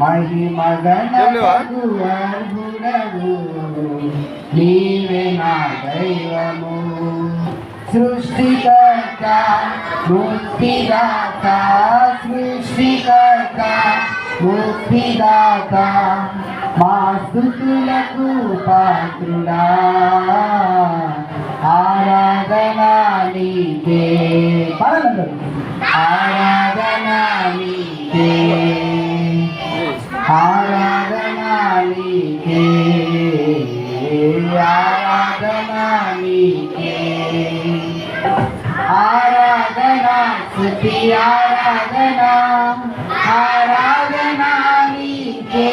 మహిమగణకు అర్హుడవు నీవే నా దైవము సృష్టికర్త ముక్తిదాత సృష్టికర్త ముక్తిదాత మా స్తుతులకు పాత్రుడా ఆరాధనా నీకే ఆరాధనా నీకే ఆరాధనా నీకే ఆరాధనా నీకే ఆరాధనా స్తుతి ఆరాధనా ఆరాధనా నీకే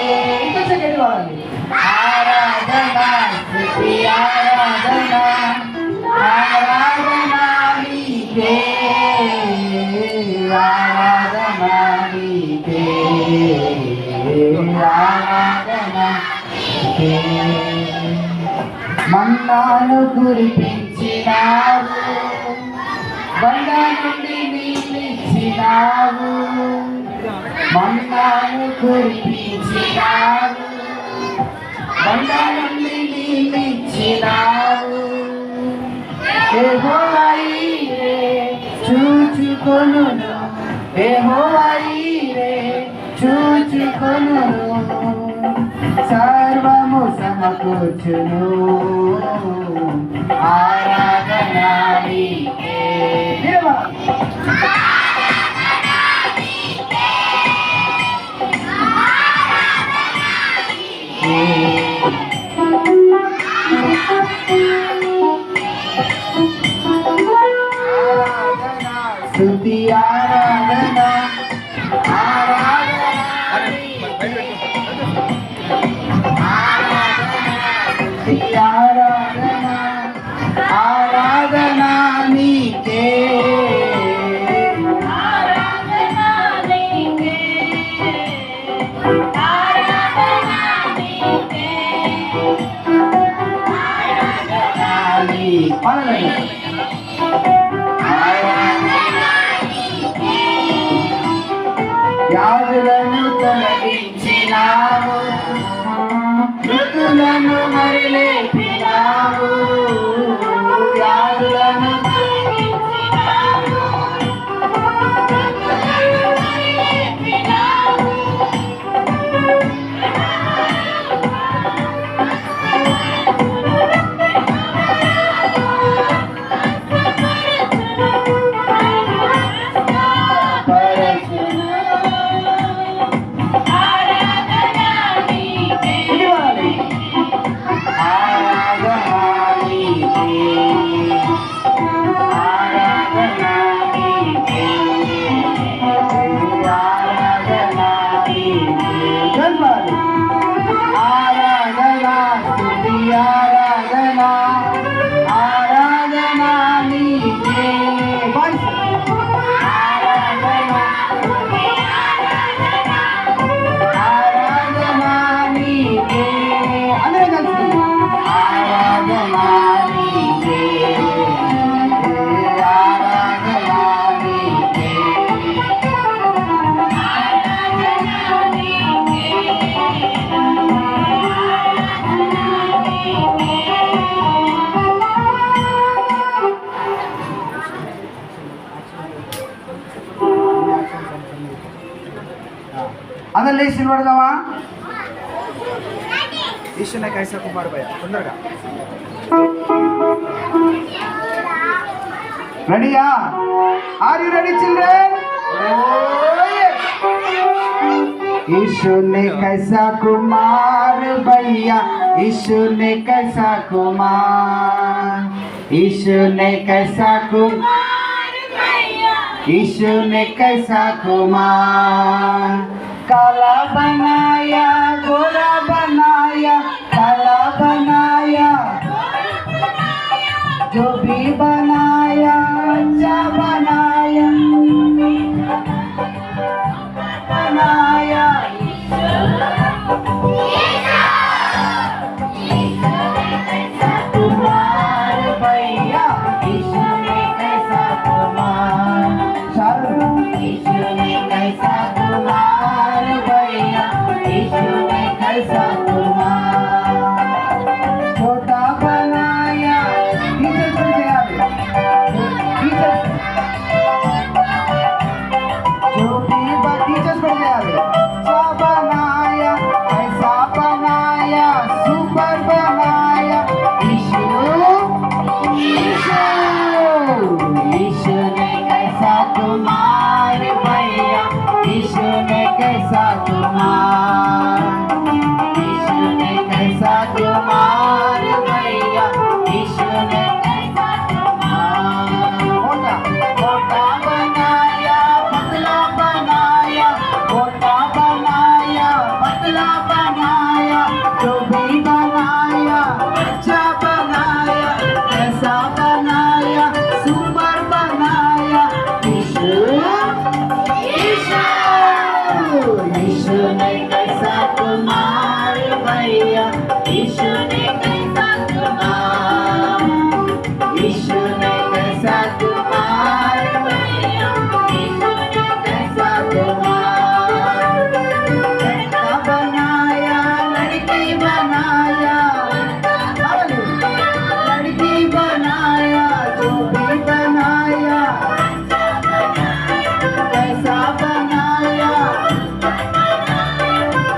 ఆరాధనా స్తుతి ఆరాధనా ఆరాధనా నీకే ఆరాధనా నీకే ఆరాధనా నీకే మన్నాను కురిపించినావు బండ నుండి నీళ్ళిచ్చినావు మన్నాను కురిపించినావు బండ నుండి నీళ్ళిచ్చినావు యెహోవా ఈరే చూచుకొనును యెహోవా ఈరే చూచుకొనును సర్వము సమకూర్చును ఆరాధనా నీకే స్తుతి ఆరాధన ఆరాధన స్తుతి ఆరాధన ఆరాధన నీకే ఆరాధన నీకే ఆరాధన నీకే ఆరాధన నీకే వ్యాధులను తొలగించినావు మృతులను మరిలేపినావు వ్యాధులను అందరు లేచి నిలబడదామా ఈశ్వర కైసా కుమార్ భయ తొందరగా రెడీయా ఆర్ యు రెడీ చిల్డ్రన్ यीशु ने कैसा कुमार भैया यीशु ने कैसा कुमार यीशु ने कैसा कुमार भैया यीशु ने कैसा कुमार काला बनाया गोरा बनाया काला बनाया जो भी बनाया अच्छा बनाया बनाया कुमार भैया यीशु ने कैसा कुमार यीशु ने कैसा कुमार भैया कैसा तुम्हारा छोटा बनाया टीचर्स को तैयार टीचर्स जो भी टीचर्स को तैयार क्या बनाया कैसा बनाया सुपर बनाया यीशु यीशु ने कैसा तुम्हारे भैया यीशु ने कैसा तुम्हारा यीशु ने कैसा तुम्हारे भैया यीशु ने कैसा तुम्हारा मोटा बनाया पतला बनाया मोटा बनाया पतला बनाया जो भी बनाया अच्छा बनाया कैसा बनाया सुपर बनाया यीशु यीशु ने कैसा तुम्हारे भैया यीशु ने कैसा तुम्हारा यीशु ने कैसा तुम्हारे भैया यीशु ने कैसा तुम्हारा लड़का बनाया लड़की बनाया लड़की बनाया जो भी बनाया कैसा बनाया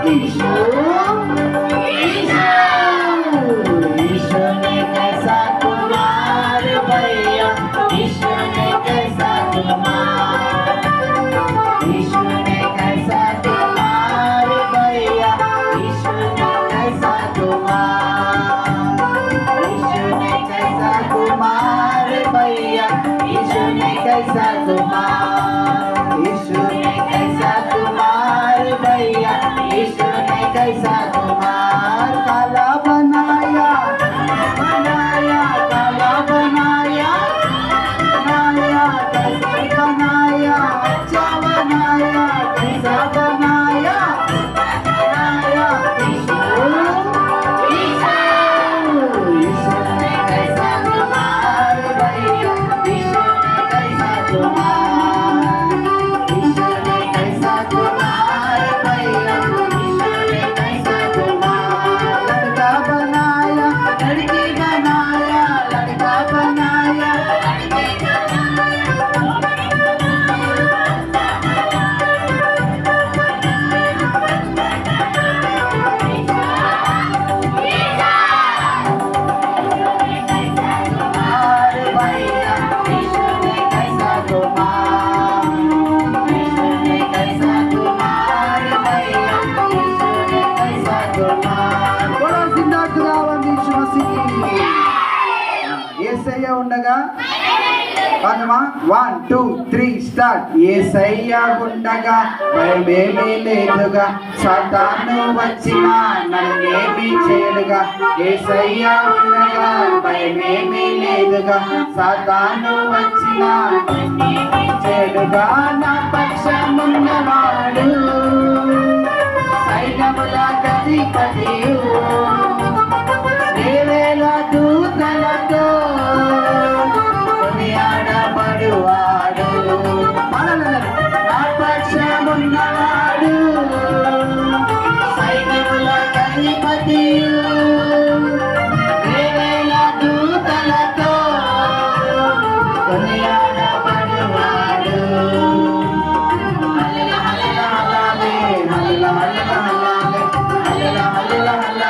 यीशु यीशु ने कैसा तुम्हारे भैया यीशु ने कैसा तुम्हारा यीशु ने कैसा तुम्हारे भैया यीशु ने कैसा तुम्हारा यीशु ने कैसा तुम्हारे भैया यीशु ने कैसा तुम्हारा यीशु ने कैसा तुम्हारे भैया यीशु ने कैसा तुम्हारा काला बनाया बनाया काला बनाया बनाया कैसा बनाया अच्छा बनाया कैसा बनाया बनाया यीशु यीशु ने कैसा तुम्हारे भैया यीशु ने कैसा तुम्हारा यीशु ने कैसा तुम्हारे भैया यीशु ने कैसा तुम्हारा लड़का बनाया लड़की बनाया लड़का बनाया लड़की तुम्हारे भैया यीशु ने कैसा तुम्हारा यीशु ने कैसा तुम्हारे भैया यीशु ने कैसा तुम्हारा बोलो जिंदाबाद यीशु मसीह యేసయ్య ఉండగా పదమా 1 2 3 స్టార్ట్ యేసయ్య ఉండగా భయమేమీ లేదుగా సాతాను వచ్చినా నన్నేమీ చేయడుగా యేసయ్య ఉండగా భయమేమీ లేదుగా సాతాను వచ్చినా నన్నేమీ చేయడుగా నా పక్షమున్నవాడు సైన్యముల అధిపతియు వేవేల దూతలతో కొనియాడబడువాడు నా పక్షమున్నవాడు సైన్యముల అధిపతియు వేవేల దూతలతో కొనియాడబడువాడు హల్లెలూయా హల్లెలూయా హల్లెలూయా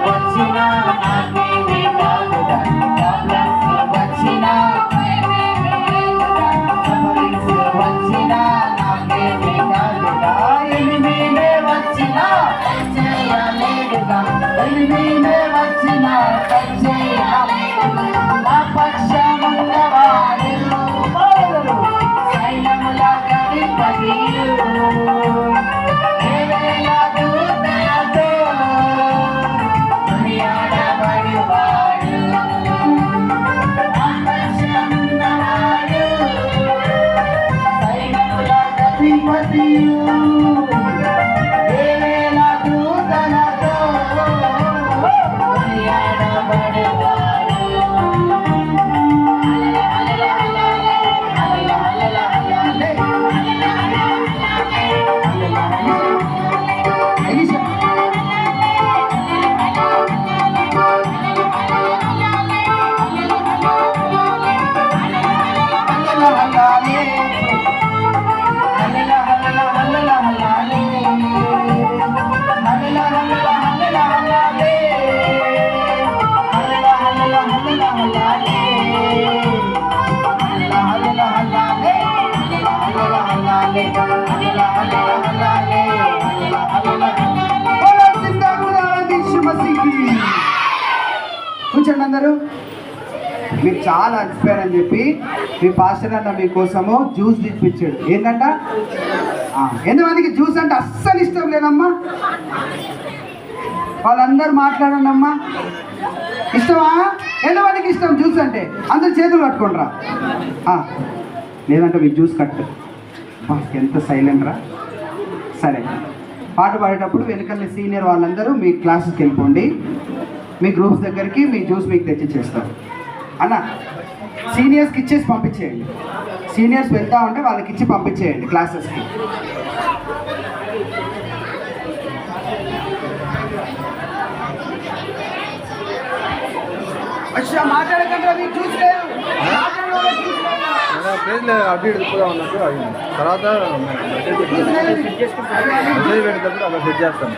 వచ్చిన అందరూ? మీరు చాలా అలసిపోయారని చెప్పి మీ పాస్టర్ అన్న మీకోసము జ్యూస్ తెప్పించాడు. ఏంటంట? ఎంతమందికి జ్యూస్ అంటే అస్సలు ఇష్టం లేదమ్మా? వాళ్ళందరూ మాట్లాడండి అమ్మా. ఇష్టమా? ఎంతమందికి ఇష్టం జ్యూస్ అంటే? అందరు చేతులు కట్టుకోండిరా. లేదంటే మీకు జ్యూస్ కట్టు. ఎంత సైలెంట్ రా. సరే, పాట పాడేటప్పుడు వెనుకల్ని సీనియర్ వాళ్ళందరూ మీ క్లాసెస్కి వెళ్ళిపోండి. మీ గ్రూప్స్ దగ్గరికి మీ జ్యూస్ మీకు తెచ్చి చేస్తారు అన్న. సీనియర్స్కి ఇచ్చేసి పంపించేయండి. సీనియర్స్ వెళ్తా ఉంటే వాళ్ళకి ఇచ్చి పంపించేయండి క్లాసెస్కి. మాట్లాడకండి, మీకు చూసలేదు. అప్డేట్ ఎక్కువగా ఉన్నట్టు తర్వాత మెసేజ్ పెట్టేటప్పుడు అలా సెట్ చేస్తాం.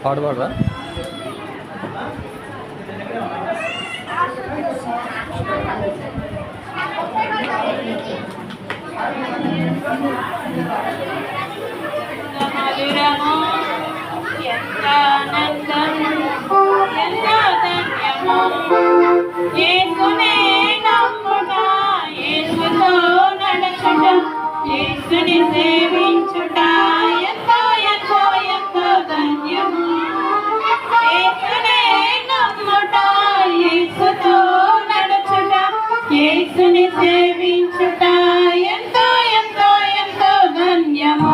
పాడు పాడరా? ఎంత ఆనందం, ఎంత ధన్యము, యేసునే నమ్ముట, యేసుతో నడుచుట, యేసుని సేవించుట ఎంతో ఎంతో ఎంతో ధన్యము. యేసునే నమ్ముట, యేసుతో నడుచుట, యేసుని సేవించుట ఎంతో ఎంతో ఎంతో ధన్యము.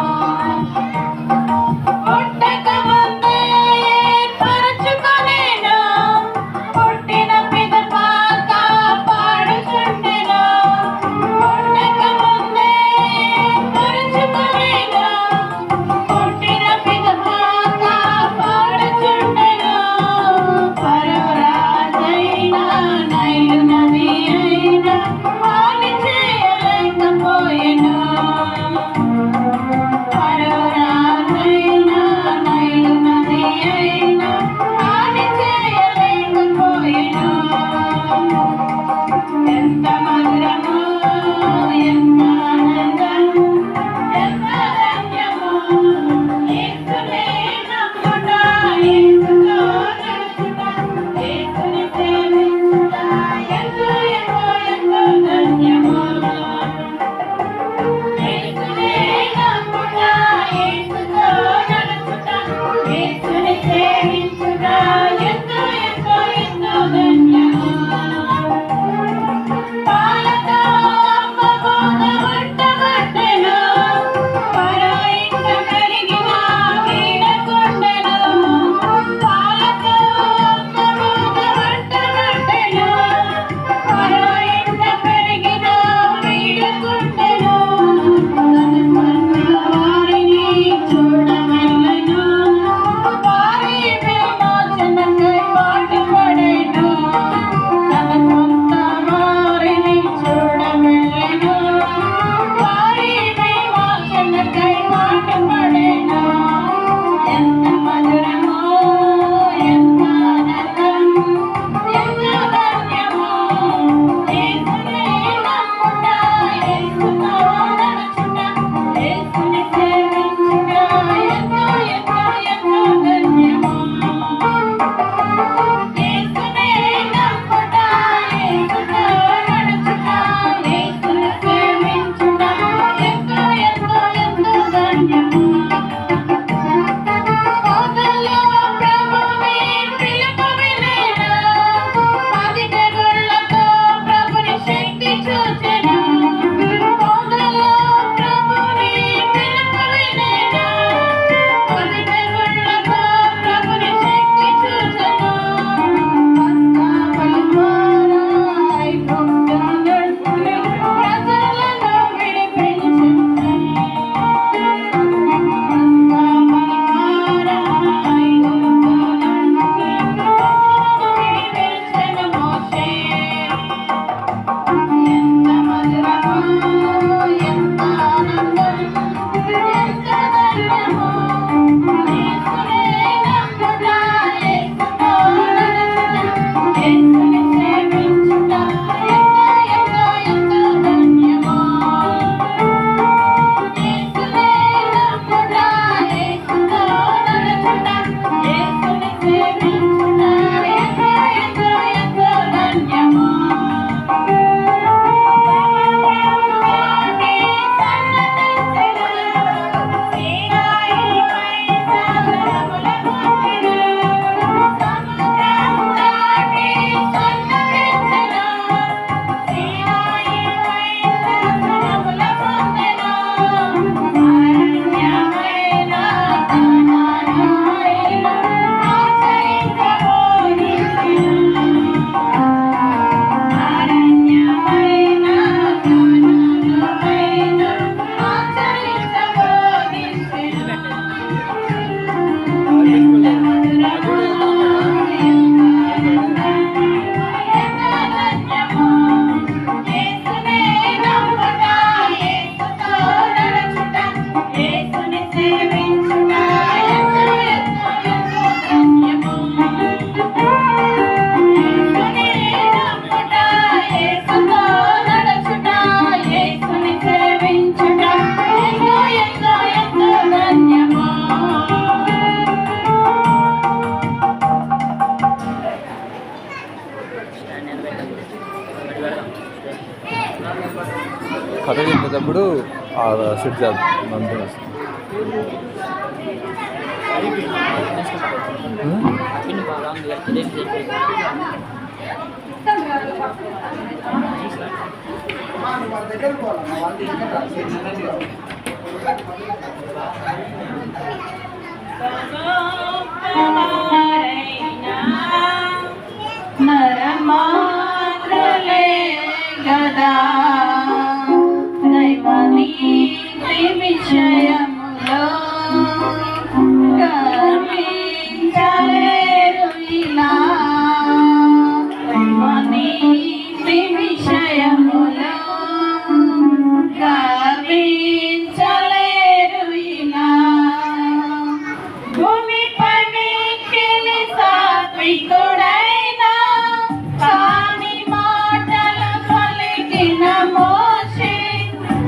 పెట్టేటప్పుడు సెట్ చేద్దాం అంతే. నరమాత్రలే గదా దైవనీతి విషయములో గర్వించలేరు ఇలా. దైవనీతి విషయములో గర్వించలేరు ఇలా. భూమిపై మిక్కిలి సాత్వికుడైన కాని మాటలు పలికిన మోషే.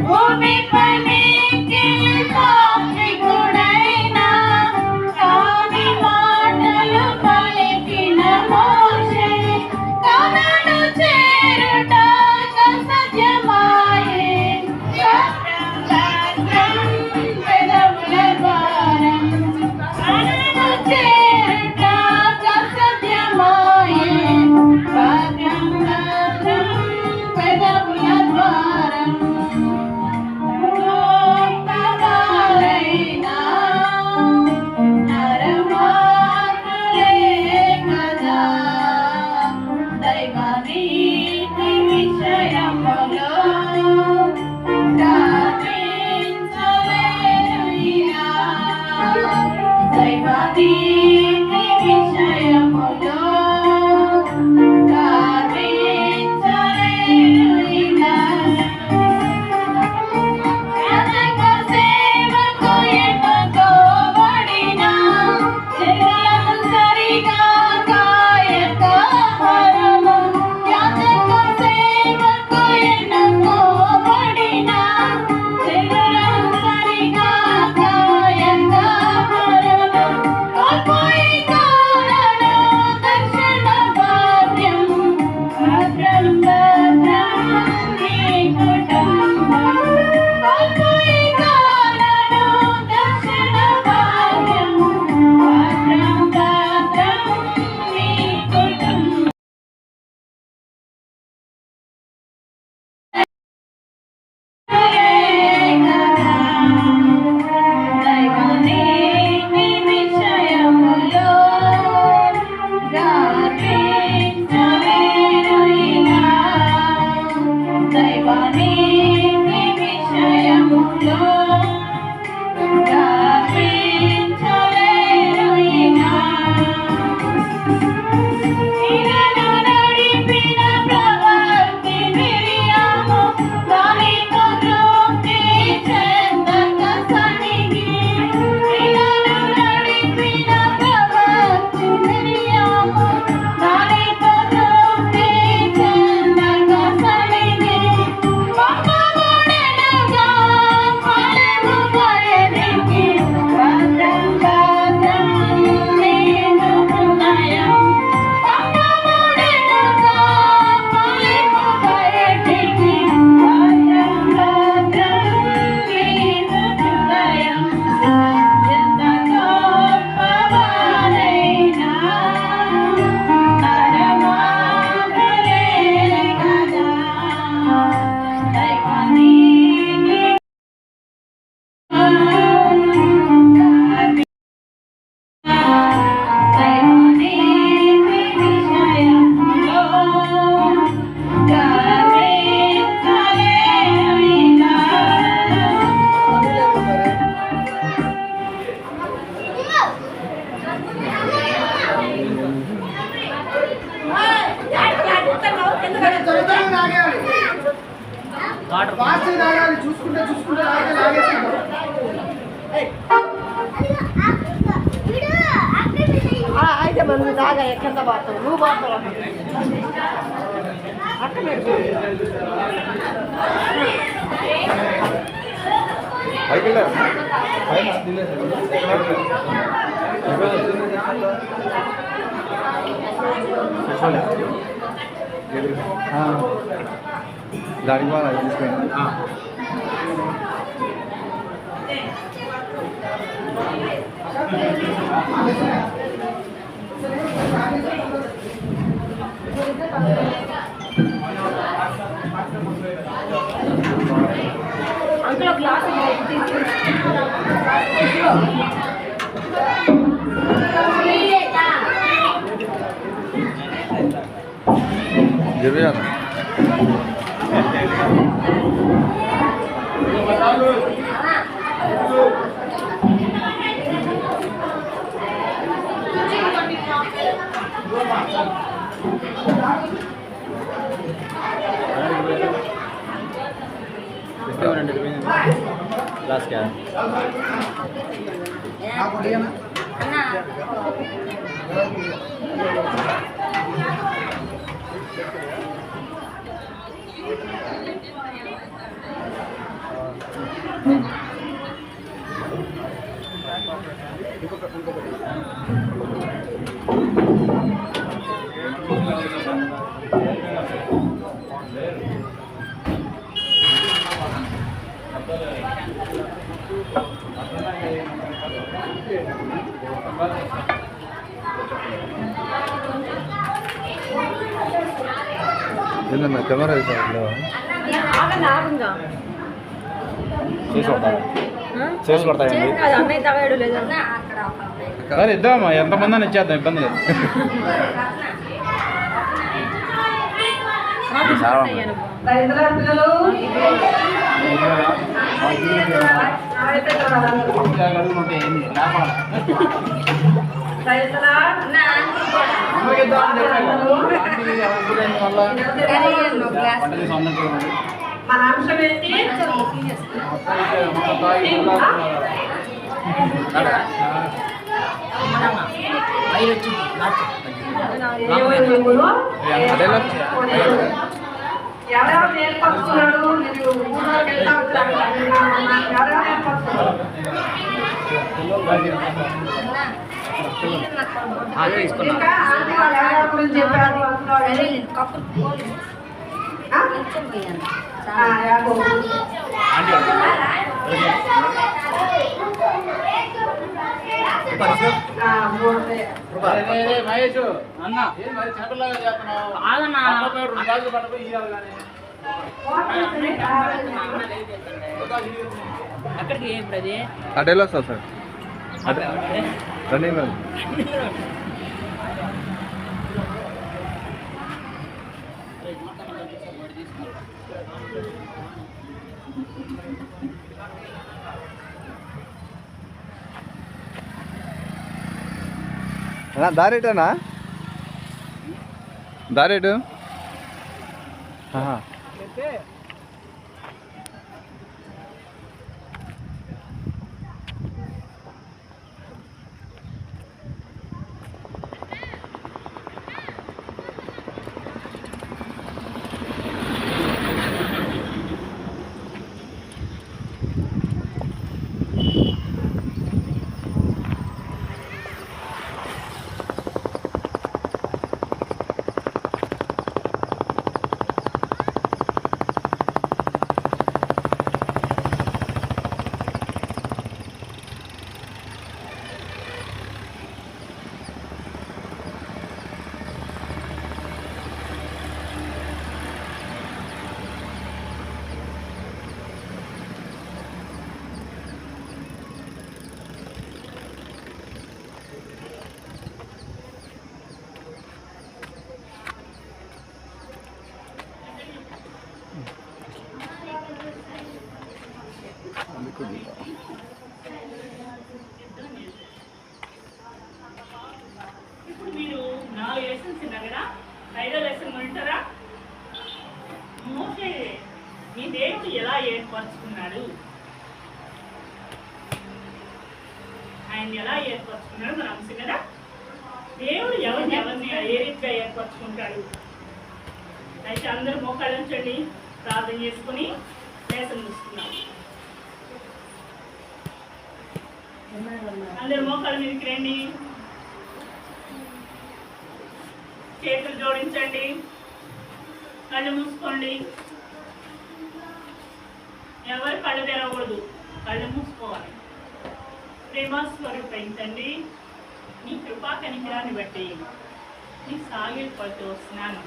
భూమిపై మిక్కిలి సాత్వికుడైన కాని మాటలు పలికిన మోషే. కనను చేరుట సత్యమాయే పెదవుల ద్వారం. కనను చేరుట సత్యమాయే పెదవుల ద్వారం. గొప్పవారైనా నరమాత్రులే కదా దైవనీతి విషయములో గర్వించలేరు ఇలా. దైవనీతి విషయములో గర్వించలేరు ఇలా. యాజక సేవకు ఎన్నుకోబడిన చెల్లెలను సరిగా కాయక వరము. యాజక సేవకు ఎన్నుకోబడిన చెల్లెలను సరిగా కాయక వరము. కోల్పోయి కాలను దర్శన భాగ్యం. భద్రం భద్రం నీ కుటుంబం. కోల్పోయి కాలను దర్శన భాగ్యం. భద్రం భద్రం నీ కుటుంబం. దైవనీతి విషయములో గర్వించలేరు ఇలా. దైవనీతి విషయములో గర్వించలేరు ఇలా. ఇలను నడిపిన ప్రవర్తి మిరియాము దానితో తృప్తి చెందక సనిగి. ఇలను నడిపిన ప్రవర్తి మిరియాము దానితో తృప్తి చెందక సనిగి. పంపబడినగా ఫలము బయటికి. భద్రం భద్రం నీదు హృదయం. పంపబడినగా ఫలము బయటికి. భద్రం భద్రం నీదు హృదయం. ఎంత గొప్పవారైనా నరమాత్రులే కదా దైవనీతి దైవనీతి విషయములో గర్వించలేరు ఇలా. చూసుకుంటే లాగేసుకుంటాం. అయితే మనం దాగా కింద పోతాం నువ్వు పోతావు అక్కడ పైకి వెళ్ళా పైన దిలేసి దానికి వాళ్ళు తీసుకెళ్ళి అంకుల్ గ్లాస్ గిరిజన क्लास क्या है ಇಲ್ಲ కెమెరా చేసి కొడతాయండి సరే ఇద్దామా ఎంతమంది అని ఇచ్చేద్దాం ఇబ్బంది లేదు మన అంశం ఏంటి ఎవరెవరు నేర్పరుచుకున్నాడు మీరు ఊళ్ళోకి వెళ్తా వచ్చారు ఎవరెవరు నేర్పరుచుకున్నారు ఇంకా ఆంటీ వాళ్ళు ఎవరెవరి గురించి చెప్పారు మహేష్ అన్న మరి చిన్నపిల్లగా చేస్తున్నావు అటెలా వస్తా సార్ రన్నింగ్ దారేటనా దారేటు ఇప్పుడు మీరు 4 లెసన్స్ ఉన్నారు కదా 5వ లెసన్ వింటారా మోసే మీ దేవుడు ఎలా ఏర్పరచుకున్నాడు ఆయన ఎలా ఏర్పరచుకున్నాడు మన అంశం కదా దేవుడు ఎవరిని ఏ రీతిగా ఏర్పరచుకుంటాడు అయితే అందరూ మోకాళ్ళు ఉంచండి ప్రార్థన చేసుకుని లెసన్ చూస్తున్నాం అందరూ మోకాళ్ళ మీదకి రండి చేతులు జోడించండి కళ్ళు మూసుకోండి ఎవరు కళ్ళు తెరవకూడదు కళ్ళు మూసుకోవాలి ప్రేమ స్వరూపైన తండ్రి, నీ కృపా కనికరాన్ని బట్టి నీ సాగిపోతూ వస్తున్నాను.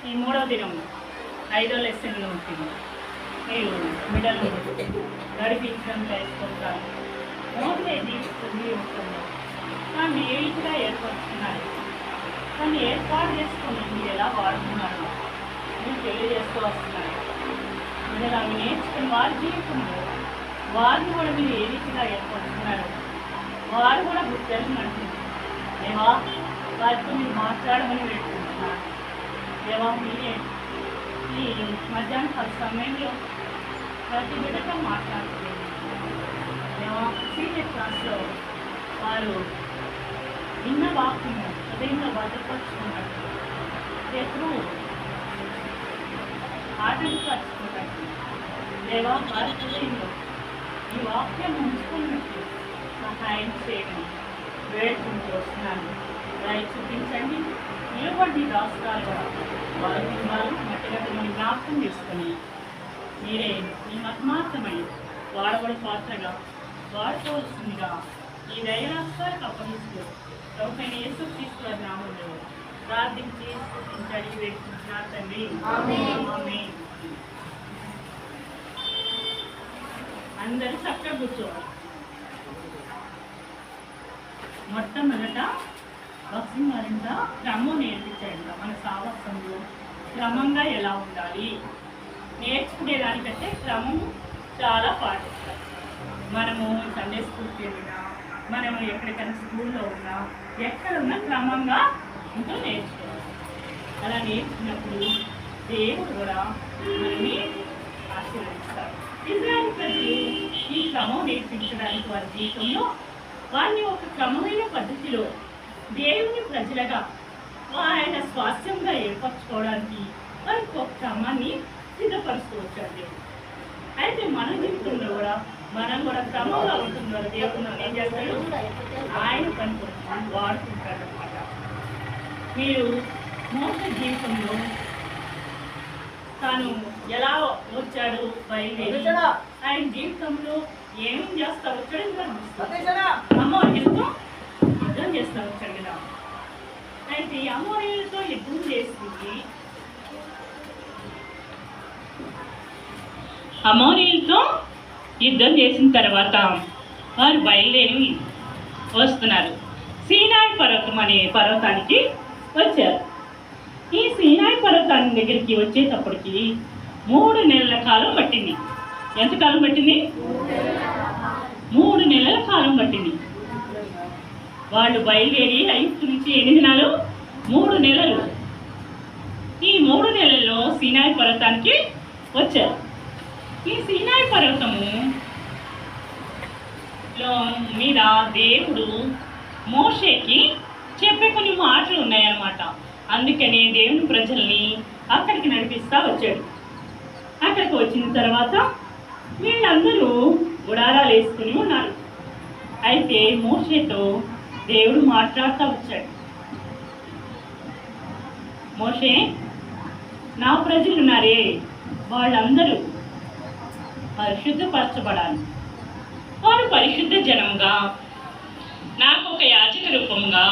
ఈ 3వ దినం 5వ లెసన్లో ఉంటుంది. మీరు మిడల్ నడిపించడం చేసుకుంటారు. మోసే జీవిస్తుంది ఉంటుంది. దాన్ని ఏ విధంగా ఏర్పరుచుకున్నారు, దాన్ని ఏర్పాటు చేసుకుని మీరు ఎలా వాడుతున్నారు మీరు తెలియజేస్తూ వస్తున్నారు. మీరు అవి నేర్చుకుని వారి జీవితంలో వారిని కూడా మీరు ఏ రీతిగా ఏర్పడుతున్నారు వారు కూడా గుర్తించమంటుంది. దేవా వారితో మీరు మాట్లాడమని పెట్టుకుంటున్నారు. దేవా మీరే ఈ మధ్యాహ్న సమయంలో ప్రతి బిడ్డతో మాట్లాడుతుంది. దేవా సీనియర్ క్లాస్లో వారు విన్న వాక్యము హృదయంలో భద్రపరుచుకున్నట్టు ఎప్పుడు ఆటంకపరుచుకున్నట్టు దేవా వారి హృదయంలో ఈ వాక్యం ఉంచుకున్నట్టు సహాయం చేయడం వేడుకుంటూ వస్తున్నాను. రాయి చూపించండి. నిలబడి రాష్ట్రాలు కూడా వాళ్ళు మట్టిగట్టమని జ్ఞాపకం చేసుకొని మీరే మీ మతమాత్రమై వాడబడి పాత్రగా వాడుకోవాల్సిందిగా ఈ దైరాష్ట్రాలకు అప్పగిస్తూ ప్రభువైన యేసుక్రీస్తు వారి నామములో ప్రార్థించి స్తుతించి వేడుకుంటున్నారు తండ్రి. ఆమేన్. అందరూ చక్కగా కూర్చోవాలి. మొట్టమొదట భక్తి మరింత క్రమం నేర్పించండి. మన సాహసంలో క్రమంగా ఎలా ఉండాలి నేర్చుకునేదానికంటే క్రమం చాలా పాటిస్తాం. మనము సండే స్కూల్కి వెళ్ళినా, మనము ఎక్కడికైనా స్కూల్లో ఉన్నా, ఎక్కడున్నా క్రమంగా ఇంట్లో నేర్చుకోవాలి. అలా నేర్చుకున్నప్పుడు దేవుడు కూడా మనల్ని ఆశీర్వదిస్తారు. ఇజ్రాయేల్ ప్రజలు ఈ క్రమం నేర్పించడానికి వారి జీవితంలో వారిని ఒక క్రమమైన పద్ధతిలో దేవుని ప్రజలుగా ఆయన స్వాస్థ్యంగా ఏర్పరచుకోవడానికి వారికి ఒక క్రమాన్ని సిద్ధపరుస్తూ వచ్చారు దేవుడు. అయితే మన జీవితంలో కూడా మనం కూడా క్రమంగా ఉంటున్నారు. దేవుడు మనం ఏం చేస్తాడు, ఆయన పని కోసం వాడుకుంటాడు అనమాట. మీరు మోసే జీవితంలో తాను ఎలా వచ్చాడు బయలుదేరి ఆయన జీవితంలో ఏమేం చేస్తా వచ్చాడు అమ్మవారితో యుద్ధం చేస్తా వచ్చాడు కదా. అయితే అమ్మవారితో యుద్ధం చేస్తుంది, అమోరీలతో యుద్ధం చేసిన తర్వాత వారు బయలుదేరి వస్తున్నారు. సీనాయి పర్వతం అనే పర్వతానికి వచ్చారు. ఈ సీనాయి పర్వతాన్ని దగ్గరికి వచ్చేటప్పటికి 3 నెలల కాలం పట్టింది. ఎంత కాలం పట్టింది? 3 నెలల కాలం పట్టింది. వాళ్ళు బయలుదేరి ఐగుప్తు నుంచి ఎన్ని దినాలు? 3 నెలలు. ఈ 3 నెలల్లో సీనాయి పర్వతానికి వచ్చారు. ఈ సీనాయి పర్వతము మీద దేవుడు మోషేకి చెప్పే కొన్ని మాటలు ఉన్నాయన్నమాట. అందుకని దేవుని ప్రజల్ని అక్కడికి నడిపిస్తూ వచ్చాడు. అక్కడికి వచ్చిన తర్వాత వీళ్ళందరూ గుడారాలు వేసుకుని ఉన్నారు. అయితే మోషేతో దేవుడు మాట్లాడుతూ వచ్చాడు. మోషే, నా ప్రజలు ఉన్నారే వాళ్ళందరూ పరిశుద్ధపరచబడాలి. వారు పరిశుద్ధ జనముగా నాకు ఒక యాజక రూపంగా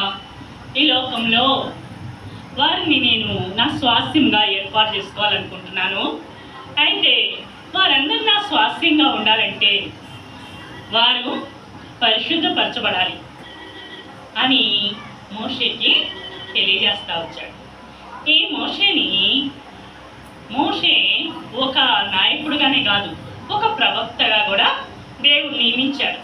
ఈ లోకంలో వారిని నేను నా స్వాస్థ్యంగా ఏర్పాటు చేసుకోవాలనుకుంటున్నాను. అయితే వారందరూ నా స్వాస్థ్యంగా ఉండాలంటే వారు పరిశుద్ధపరచబడాలి అని మోషేకి తెలియజేస్తూ వచ్చాడు. ఈ మోషే ఒక నాయకుడుగానే కాదు, ఒక ప్రవక్తగా కూడా దేవుడు నియమించాడు.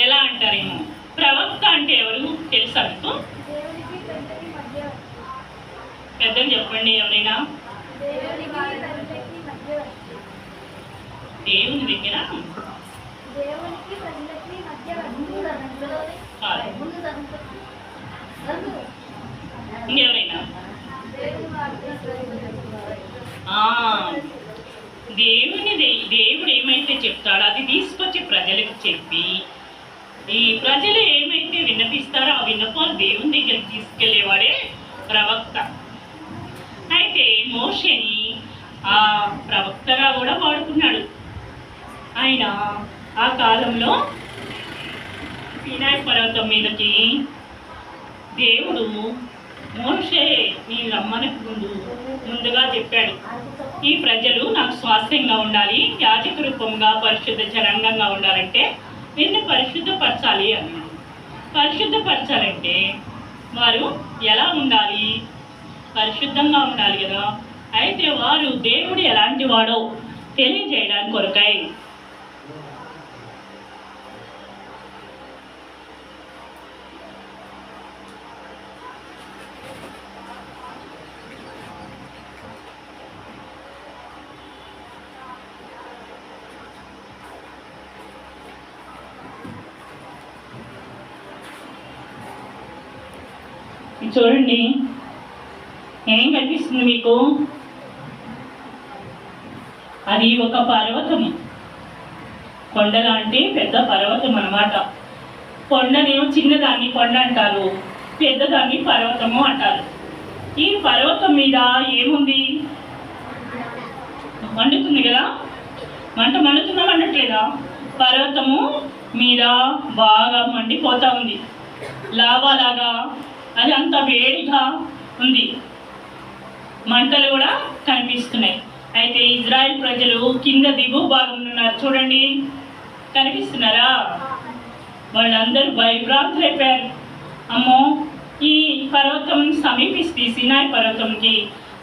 ఎలా అంటారేమో, ప్రవక్త అంటే ఎవరు తెలుసా మీకు? పెద్దలు చెప్పండి ఎవరైనా. దేవుని దగ్గర ఇంకెవరైనా? దేవుడు ఏమైతే చెప్తాడో అది తీసుకొచ్చి ప్రజలకు చెప్పి ఈ ప్రజలు ఏమైతే విన్నపిస్తారో ఆ విన్నపాలు దేవుని దగ్గరికి తీసుకెళ్లేవాడే ప్రవక్త. అయితే మోషేని ఆ ప్రవక్తగా కూడా వాడుకున్నాడు. ఆయన ఆ కాలంలో సీనాయి పర్వతం మీదకి దేవుడు మోషే నేను రమ్మనకు ముందుగా చెప్పాడు, ఈ ప్రజలు నాకు స్వాస్థ్యంగా ఉండాలి, యాజక రూపంగా పరిశుద్ధ జనాంగంగా ఉండాలంటే నిన్ను పరిశుద్ధపరచాలి అన్నాడు. పరిశుద్ధపరచాలంటే వారు ఎలా ఉండాలి? పరిశుద్ధంగా ఉండాలి కదా. అయితే వారు దేవుడు ఎలాంటి వాడో తెలియజేయడానికి కొరకై చూడండి ఏం కనిపిస్తుంది మీకు? అది ఒక పర్వతం, కొండ లాంటి పెద్ద పర్వతం అన్నమాట. కొండనేమో చిన్నదాన్ని కొండ అంటారు, పెద్దదాన్ని పర్వతము అంటారు. ఈ పర్వతం మీద ఏముంది? మండుతుంది కదా. మంట మండుతుందా మండట్లేదా? పర్వతము మీద బాగా మండిపోతూ ఉంది, లావాలాగా. అది అంత వేడిగా ఉంది, మంటలు కూడా కనిపిస్తున్నాయి. అయితే ఇజ్రాయెల్ ప్రజలు కింద దిగువ భాగంలో ఉన్నారు, చూడండి కనిపిస్తున్నారా? వాళ్ళందరూ భయభ్రాంతులైపోయారు. అమ్మో, ఈ పర్వతం సమీపిస్తే, సీనాయి పర్వతంకి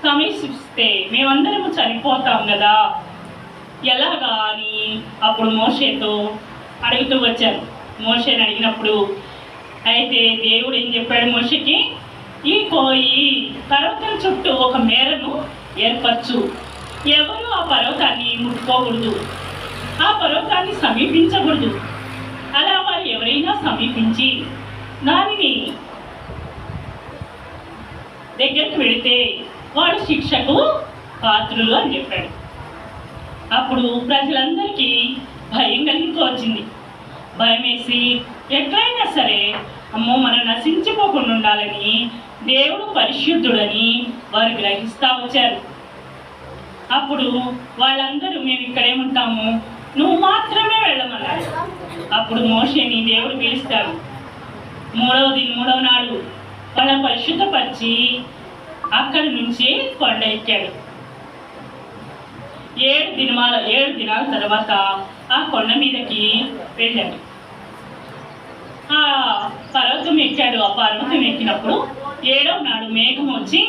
సమీపిస్తే మేమందరము చనిపోతాం కదా, ఎలాగా అని అప్పుడు మోషేతో అడుగుతూ వచ్చారు. మోషేని అడిగినప్పుడు అయితే దేవుడు ఏం చెప్పాడు మోషేకి, ఈ పర్వతం చుట్టూ ఒక మేరను ఏర్పరచు, ఎవరు ఆ పర్వతాన్ని ముట్టుకోకూడదు, ఆ పర్వతాన్ని సమీపించకూడదు. అలా వారు ఎవరైనా సమీపించి దానిని దగ్గరికి వెళితే వాడు శిక్షకు పాత్రులు అని చెప్పాడు. అప్పుడు ప్రజలందరికీ భయం కలిగించవచ్చింది. భయం వేసి ఎక్కడైనా సరే అమ్మో మనం నశించిపోకుండా ఉండాలని, దేవుడు పరిశుద్ధుడని వారు గ్రహిస్తూ వచ్చారు. అప్పుడు వాళ్ళందరూ మేము ఇక్కడేముంటాము, నువ్వు మాత్రమే వెళ్ళమన్నారు. అప్పుడు మోషేని దేవుడు పిలుస్తాడు. మూడవ నాడు వాళ్ళని పరిశుద్ధపరిచి అక్కడి నుంచి కొండ ఎక్కాడు. 7 దినాల తర్వాత ఆ కొండ మీదకి వెళ్ళాడు. ఆ పర్వతం ఎక్కాడు. ఆ పర్వతం ఎక్కినప్పుడు 7వ నాడు మేఘం వచ్చి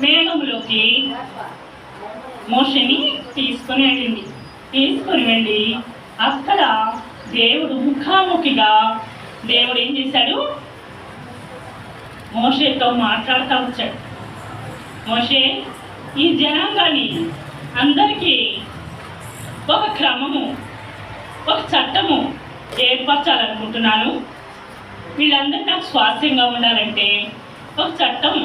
మేఘంలోకి మోషేని తీసుకొని వెళ్ళి అక్కడ దేవుడు ముఖాముఖిగా దేవుడు ఏం చేశాడు, మోషేతో మాట్లాడుతూ వచ్చాడు. మోషే, ఈ జనాంగాన్ని అందరికీ ఒక క్రమము, ఒక చట్టము ఏర్పరచాలనుకుంటున్నాను. వీళ్ళందరూ నాకు స్వాస్థ్యంగా ఉండాలంటే ఒక చట్టం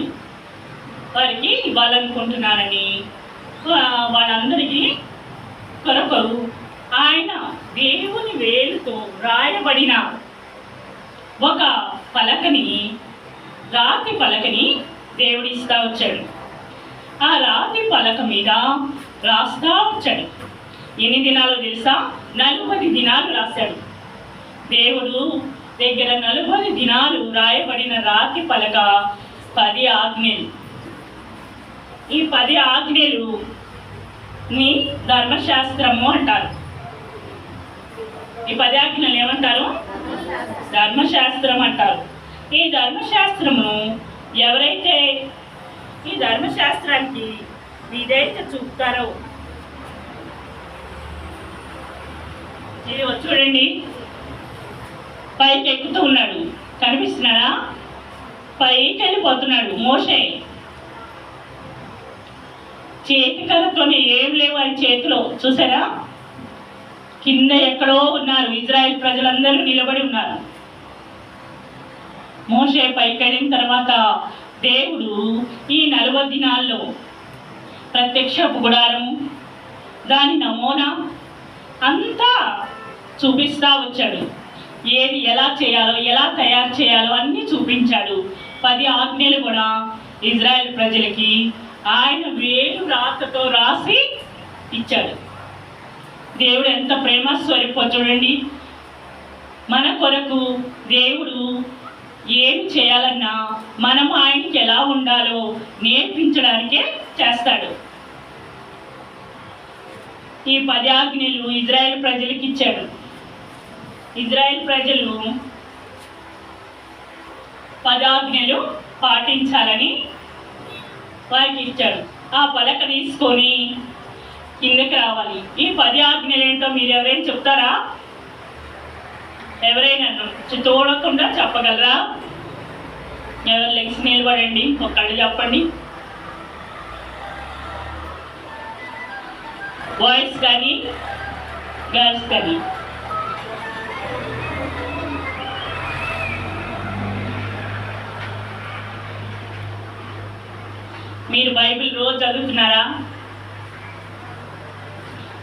వారికి ఇవ్వాలనుకుంటున్నానని వాళ్ళందరికీ కొరకు ఆయన దేవుని వేలుతో రాయబడిన ఒక రాతి పలకని దేవుడు ఇస్తా వచ్చాడు. ఆ రాతి పలక మీద రాస్తా వచ్చాడు. ఎన్ని దినాలు తెలుసా? 40 దినాలు రాశాడు. దేవుడు దగ్గర 40 దినాలు రాయబడిన రాతి పలక 10 ఆజ్ఞలు. ఈ 10 ఆజ్ఞలు ని ధర్మశాస్త్రము అంటారు. ఈ 10 ఆజ్ఞలు ఏమంటారు? ధర్మశాస్త్రం అంటారు. ఈ ధర్మశాస్త్రమును ఎవరైతే ఈ ధర్మశాస్త్రానికి విధేయత చూపుతారో, ఇది చూడండి పైకి ఎక్కుతూ ఉన్నాడు, కనిపిస్తున్నాడా? పైకి వెళ్ళిపోతున్నాడు మోషే. చేతి కర్రతోనే ఏం లేవు ఆయన చేతిలో, చూసారా? కింద ఎక్కడో ఉన్నారు ఇజ్రాయెల్ ప్రజలందరూ నిలబడి ఉన్నారు. మోషే పైకి వెళ్ళిన తర్వాత దేవుడు ఈ 40 దినాల్లో ప్రత్యక్షపు గుడారం, దాని నమూనా అంతా చూపిస్తూ వచ్చాడు. ఏది ఎలా చేయాలో, ఎలా తయారు చేయాలో అన్నీ చూపించాడు. 10 ఆజ్ఞలు కూడా ఇజ్రాయెల్ ప్రజలకి ఆయన వేలు రాతతో రాసి ఇచ్చాడు. దేవుడు ఎంత ప్రేమ స్వరూపో చూడండి. మన కొరకు దేవుడు ఏం చేయాలన్నా మనం ఆయనకి ఎలా ఉండాలో నేర్పించడానికే చేస్తాడు. ఈ 10 ఆజ్ఞలు ఇజ్రాయెల్ ప్రజలకు ఇచ్చాడు. ఇజ్రాయెల్ ప్రజలు 10 ఆజ్ఞలు పాటించాలని వారికి ఇచ్చాడు. ఆ పలక తీసుకొని కిందకి రావాలి. ఈ 10 ఆజ్ఞలు ఏంటో మీరు ఎవరైనా చెప్తారా? ఎవరైనా చూడకుండా చెప్పగలరా? ఎవరు లెగ్స్ నిలబడండి, ఒకళ్ళు చెప్పండి. బాయ్స్ కానీ గర్ల్స్ కానీ. మీరు బైబిల్ రోజు చదువుతున్నారా?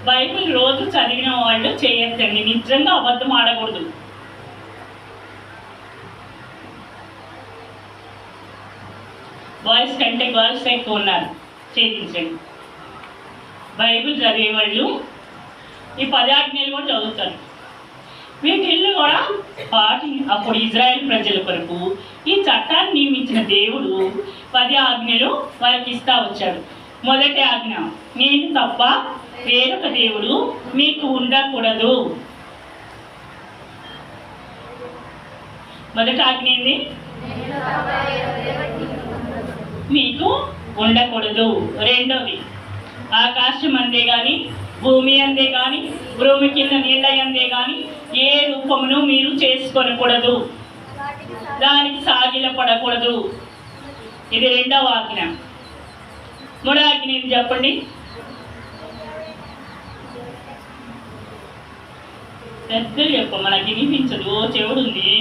బైబిల్ రోజు చదివిన వాళ్ళు చేయొద్దండి, నిజంగా అబద్ధం ఆడకూడదు. బాయ్స్ కంటే గర్ల్స్ ఎక్కువ ఉన్నారు, చేయించండి. బైబిల్ చదివే వాళ్ళు ఈ 10 ఆజ్ఞలు కూడా చదువుతారు. వీటిల్లో కూడా అప్పుడు ఇజ్రాయెల్ ప్రజల కొరకు ఈ చట్టాన్ని నియమించిన దేవుడు 10 ఆజ్ఞలు వారికి ఇస్తా వచ్చాడు. మొదటి ఆజ్ఞ, నేను తప్ప వేరొక దేవుడు మీకు ఉండకూడదు. మొదటి ఆజ్ఞ ఏంది? మీకు ఉండకూడదు. రెండోది, ఆకాశం అందే కానీ భూమి అందే కానీ భూమి కింద నీళ్ళ అందే కానీ ఏ రూపమును మీరు చేసుకొనకూడదు, దానికి సాగిలపడకూడదు. ఇది రెండవ ఆజ్ఞ. మూడో ఆజ్ఞ ఏం చెప్పండి? పెద్దలు చెప్ప, మనకి వినిపించదు, చెవుడు ఉంది.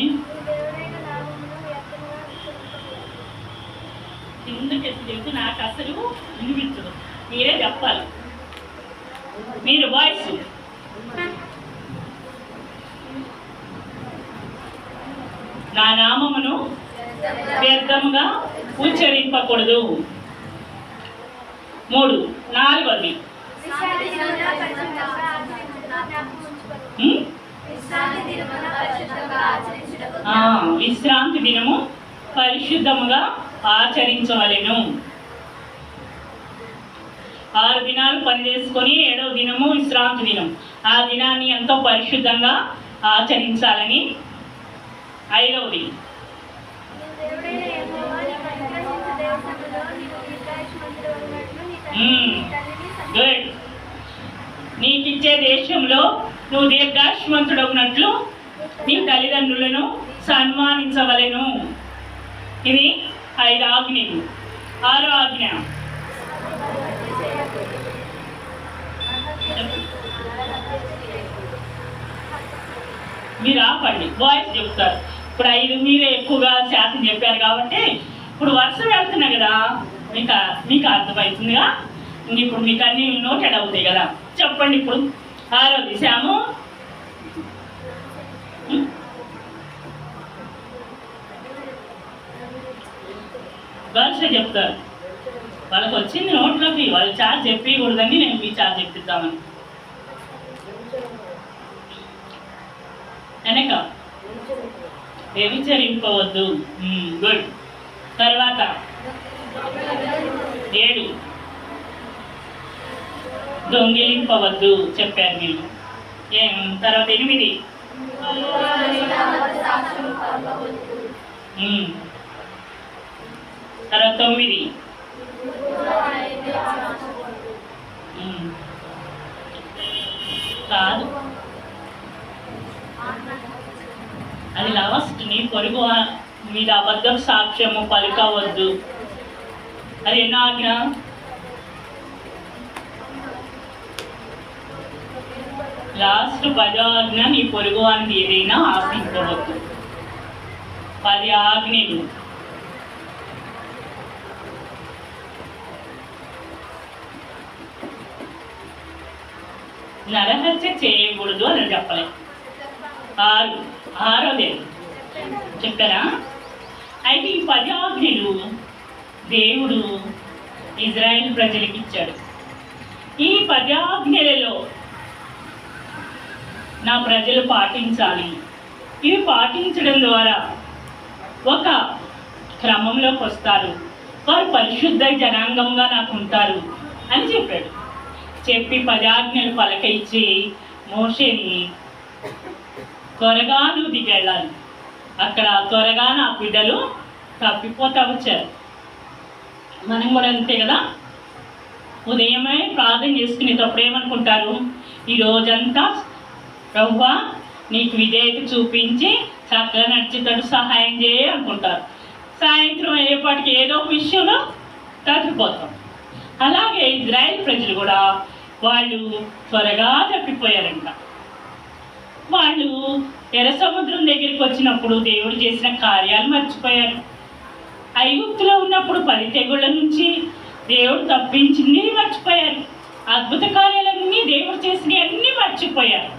కిందకి చెప్తే నాకు అసలు వినిపించదు, మీరే చెప్పాలి. మీరు వాయిస్ నా నామమును వ్యర్థముగా ఉచ్చరింపకూడదు. 3. 4వది, విశ్రాంతి దినము పరిశుద్ధముగా ఆచరించవలెను. 6 దినాలు పని చేసుకొని 7వ దినము విశ్రాంతి దినం. ఆ దినాన్ని ఎంతో పరిశుద్ధంగా ఆచరించాలని. 5వది, గుడ్, నీకిచ్చే దేశంలో నువ్వు దీర్ఘాయుష్మంతుడవునట్లు నీ తల్లిదండ్రులను సన్మానించవలెను. ఇది 5 ఆజ్ఞలు. 6వ ఆజ్ఞ, మీరు ఆపండి, బాయ్స్ చెప్తారు. ఇప్పుడు 5 మీరే ఎక్కువగా శాతం చెప్పారు కాబట్టి ఇప్పుడు వరుస వెళ్తున్నా కదా, మీకు అర్థమవుతుందిగా. ఇప్పుడు మీకు అన్ని నోటెడ్ అవుతాయి కదా. చెప్పండి ఇప్పుడు. 6వది శ్యాము. గర్ల్స్ చెప్తారు, వాళ్ళకి వచ్చింది నోట్లోకి, వాళ్ళు చార్జ్ చెప్పకూడదని నేను మీ చార్జ్ చెప్పిద్దామని. వెనక వ్యభిచరింపవద్దు. గుడ్. తర్వాత 7, దొంగిలింపవద్దు చెప్పారు మీరు. తర్వాత 8, తర్వాత 9, కాదు అది లాస్ట్, నీ పొరుగు మీద అబద్ధం సాక్ష్యము పలుకవద్దు. అది ఎన్నో ఆజ్ఞ? లాస్ట్ 10వ ఆజ్ఞ, నీ పొరుగు అని ఏదైనా ఆశించవద్దు. 10 ఆజ్ఞలు. నరహత్య చేయకూడదు అని చెప్పలేదు. 6వది చెప్పారా? అయితే ఈ 10 ఆజ్ఞలు దేవుడు ఇజ్రాయెల్ ప్రజలకు ఇచ్చాడు. ఈ 10 ఆజ్ఞలలో నా ప్రజలు పాటించాలి, ఇవి పాటించడం ద్వారా ఒక క్రమంలోకి వస్తారు, వారు పరిశుద్ధ జనాంగంగా నాకు ఉంటారు అని చెప్పాడు. చెప్పి 10 ఆజ్ఞలు పలక ఇచ్చి మోషేని త్వరగా నువ్వు దిగెళ్ళాలి, అక్కడ త్వరగా నా బిడ్డలు తప్పిపోతా వచ్చారు. మనం కూడా అంతే కదా, ఉదయమే ప్రార్థన చేసుకునేటప్పుడు ఏమనుకుంటారు, ఈ రోజంతా ప్రభువా నీకు విధేయత చూపించి చక్కగా నడిచేటట్టు సహాయం చేయ అనుకుంటారు. సాయంత్రం అయ్యేపాటికి ఏదో ఒక విషయంలో తప్పిపోతాం. అలాగే ఇజ్రాయెల్ ప్రజలు కూడా వాళ్ళు త్వరగా తప్పిపోయారంట. వాళ్ళు ఎర్ర సముద్రం దగ్గరికి వచ్చినప్పుడు దేవుడు చేసిన కార్యాలు మర్చిపోయారు. ఐగుప్తులో ఉన్నప్పుడు 10 తెగుళ్ళ నుంచి దేవుడు తప్పించింది మర్చిపోయారు. అద్భుత కార్యాలన్నీ దేవుడు చేసినవి అన్నీ మర్చిపోయారు.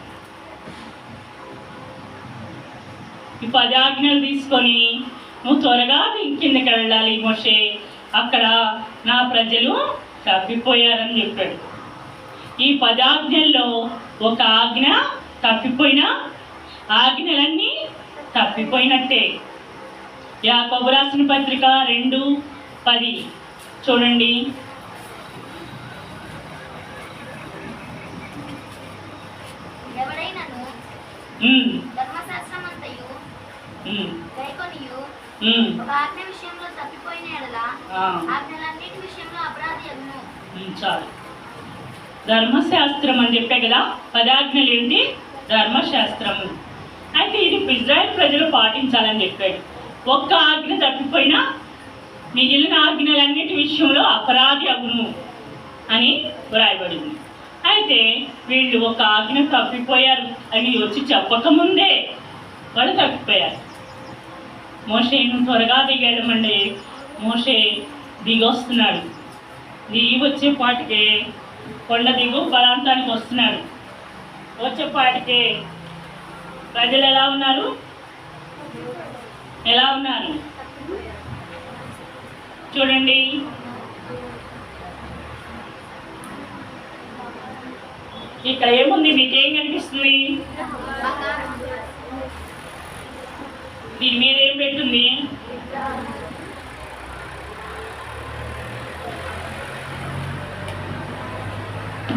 ఈ 10 ఆజ్ఞలు తీసుకొని నువ్వు త్వరగా కిందకి వెళ్ళాలి మోషే, అక్కడ నా ప్రజలు తప్పిపోయారని చెప్పాడు. ఈ 10 ఆజ్ఞల్లో ఒక ఆజ్ఞ తప్పిపోయినా ఆజ్ఞలన్నీ తప్పిపోయినట్టే. యాకోబు రాసిన పత్రిక 2:10 చూడండి. ఎవరైనాను ధర్మశాస్త్రమంతయు గైకొనియు ఒక ఆజ్ఞ విషయంలో తప్పిపోయిన ఎడల ఆజ్ఞలన్నిటి విషయంలో అపరాధి అగును. చాలు. ధర్మశాస్త్రం అని చెప్పే కదా, 10 ఆజ్ఞలు ఏంటి? ధర్మశాస్త్రము. అయితే ఇది ఇజ్రాయెల్ ప్రజలు పాటించాలని చెప్పాడు. ఒక్క ఆజ్ఞ తప్పిపోయినా మిగిలిన ఆజ్ఞలన్నిటి విషయంలో అపరాధి అగును అని వ్రాయబడింది. అయితే వీళ్ళు ఒక ఆజ్ఞ తప్పిపోయారు అని వచ్చి చెప్పకముందే వాళ్ళు తప్పిపోయారు. మోషేను త్వరగా దిగేయడమండి. మోషే దిగొస్తున్నాడు. దిగి వచ్చేపాటికే కొండ దిగు బలాంతానికి వస్తున్నాడు. వచ్చేపాటికే ప్రజలు ఎలా ఉన్నారు? చూడండి. ఇక్కడ ఏముంది? మీకేం కనిపిస్తుంది? దీని మీద ఏం పెట్టుంది?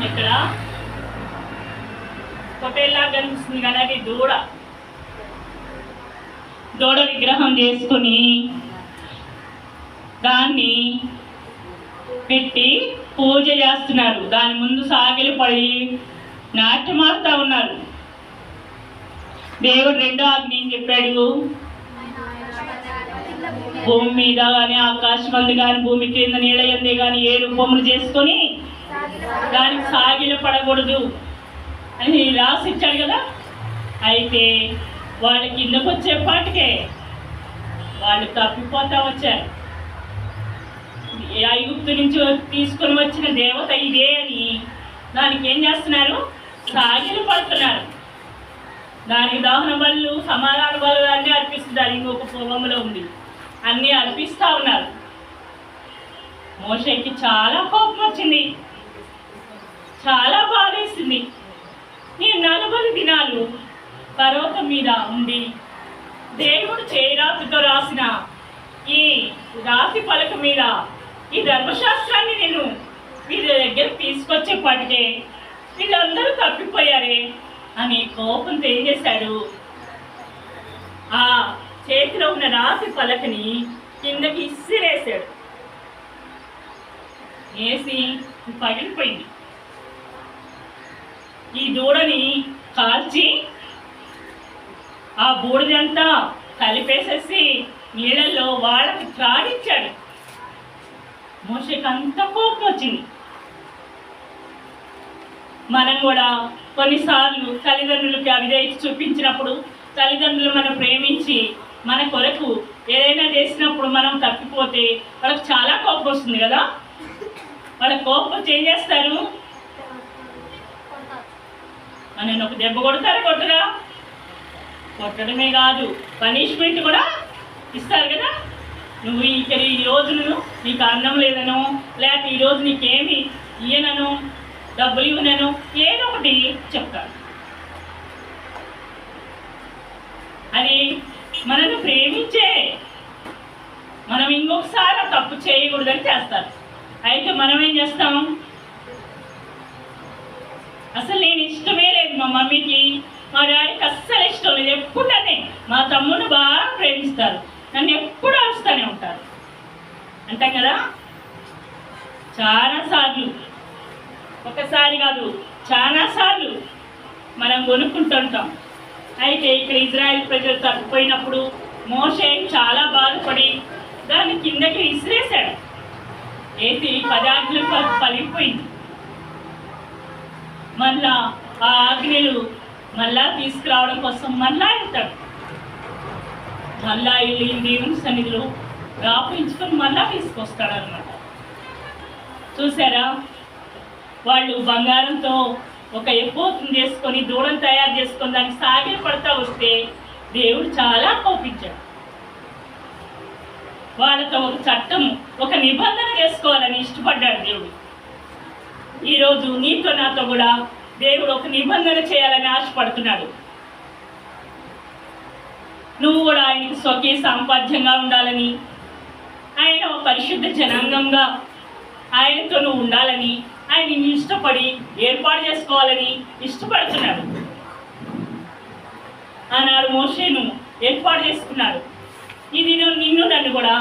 ఇక్కడ పొట్టేలా కనిపిస్తుంది కదా, అది దూడ విగ్రహం చేసుకుని దాన్ని పెట్టి పూజ చేస్తున్నారు. దాని ముందు సాగిలి పడి నాట్యమాడుతూ ఉన్నారు. దేవుడు 2వ ఆజ్ఞ ఏం చెప్పాడు? భూమి మీద కానీ ఆకాశం అందు కానీ భూమి కింద నీళ్ళ యందే కానీ ఏ రూపములు చేసుకొని దానికి సాగిలి పడకూడదు అని రాసి ఇచ్చాడు కదా. అయితే వాళ్ళ కిందకు వచ్చేపాటికే వాళ్ళు తప్పిపోతా వచ్చారు. ఐగుప్తు నుంచి తీసుకొని వచ్చిన దేవత ఇదే అని దానికి ఏం చేస్తున్నారు? సాగిలి పడుతున్నారు. దానికి దహన బలు, సమాధాన బలు అన్నీ అర్పిస్తున్నారు. ఇంకొక పూర్వంలో ఉంది, అన్నీ అర్పిస్తూ ఉన్నారు. మోషేకి చాలా కోపం వచ్చింది, చాలా బాధేసింది. ఈ 40 దినాలు పర్వతం మీద ఉండి దేవుడు చేరాతితో రాసిన ఈ రాతి పలక మీద ఈ ధర్మశాస్త్రాన్ని నేను వీళ్ళ దగ్గర తీసుకొచ్చేపాటికే వీళ్ళందరూ తప్పిపోయారే అని కోపంతో ఏం చేశాడు? ఆ చేతిలో ఉన్న రాతి పలకని కిందకి ఇసిరేసాడు. వేసి పగిలిపోయింది. ఈ దూడని కాల్చి ఆ బూడిదంతా కలిపేసేసి నీళ్ళల్లో వాళ్ళకి త్రాగించాడు. మోషేకి అంత కోపం వచ్చింది. మనం కూడా కొన్నిసార్లు తల్లిదండ్రులకి అవిధేయత చూపించినప్పుడు, తల్లిదండ్రులు మనం ప్రేమించి మన కొరకు ఏదైనా చేసినప్పుడు మనం తప్పిపోతే వాళ్ళకి చాలా కోపం వస్తుంది కదా. వాళ్ళ కోపం వచ్చి ఏం చేస్తారు? నేను ఒక దెబ్బ కొడతారా? కొట్టరా? కొట్టడమే కాదు, పనిష్మెంట్ కూడా ఇస్తారు కదా. నువ్వు ఈ రోజు నీకు అన్నం లేదనో, లేకపోతే ఈరోజు నీకేమి ఇయ్యనను, డబ్బులు ఇవ్వనను, ఏదో ఒకటి చెప్తాను. అది మనల్ని ప్రేమించే. మనం ఇంకొకసారి ఆ తప్పు చేయకూడదని చేస్తారు. అయితే మనం ఏం చేస్తాం? అసలు నేను ఇష్టమే లేదు మా మమ్మీకి, మా డాడీకి అస్సలు ఇష్టం లేదు. ఎప్పుడు నన్నే మా తమ్ముడు బాగా ప్రేమిస్తారు, నన్ను ఎప్పుడు అరుస్తూనే ఉంటారు అంటాం కదా. చాలాసార్లు, ఒకసారి కాదు చాలాసార్లు మనం కొనుక్కుంటుంటాం. అయితే ఇక్కడ ఇజ్రాయెల్ ప్రజలు తప్పిపోయినప్పుడు మోషే చాలా బాధపడి దాన్ని కిందకి విసిరేశాడు. ఏది 10 ఆజ్ఞలు పలిగిపోయింది. మళ్ళా ఆ ఆజ్ఞలు మళ్ళా తీసుకురావడం కోసం మళ్ళా వెళ్తాడు. మళ్ళా వెళ్ళి దేవుని సన్నిధిలో రాపించుకొని మళ్ళా తీసుకొస్తాడు అన్నమాట. చూసారా, వాళ్ళు బంగారంతో ఒక ఎపోతుని చేసుకొని దూడం తయారు చేసుకొని దానికి సాగిల పడతా వస్తే దేవుడు చాలా కోపించాడు. వాళ్ళతో ఒక చట్టం, ఒక నిబంధన చేసుకోవాలని ఇష్టపడ్డాడు దేవుడు. ఈరోజు నీతో నాతో కూడా దేవుడు ఒక నిబంధన చేయాలని ఆశపడుతున్నాడు. నువ్వు కూడా ఆయనకి స్వకీయ సాంపాద్యంగా ఉండాలని, ఆయన ఒక పరిశుద్ధ జనాంగంగా ఆయనతో నువ్వు ఉండాలని, ఆయన ఇష్టపడి ఏర్పాటు చేసుకోవాలని ఇష్టపడుతున్నాడు. ఆనాడు మోషేను ఏర్పాటు చేసుకున్నాడు. ఇది నిన్ను నన్ను కూడా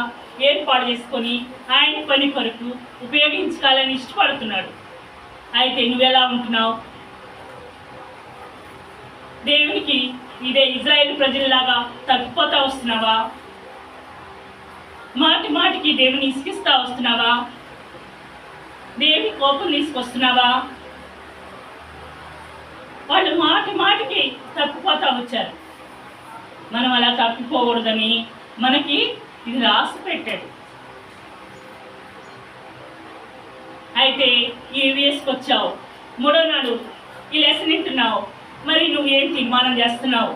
ఏర్పాటు చేసుకొని ఆయన పని కొరకు ఉపయోగించుకోవాలని ఇష్టపడుతున్నాడు. అయితే నువ్వెలా ఉంటున్నావు? దేవునికి ఇదే ఇజ్రాయేల్ ప్రజల్లాగా తప్పిపోతా వస్తున్నావా? మాటి మాటికి దేవుని ఇసుకిస్తా వస్తున్నావా? దేవుని కోపం తీసుకొస్తున్నావా? వాళ్ళు మాటి మాటికి తప్పిపోతా వచ్చారు. మనం అలా తప్పిపోకూడదని మనకి ఇది రాసి పెట్టాడు. అయితే ఈ వేసుకు వచ్చావు, 3వ నాడు ఈ లెసన్ వింటున్నావు, మరి నువ్వేం తీర్మానం చేస్తున్నావు?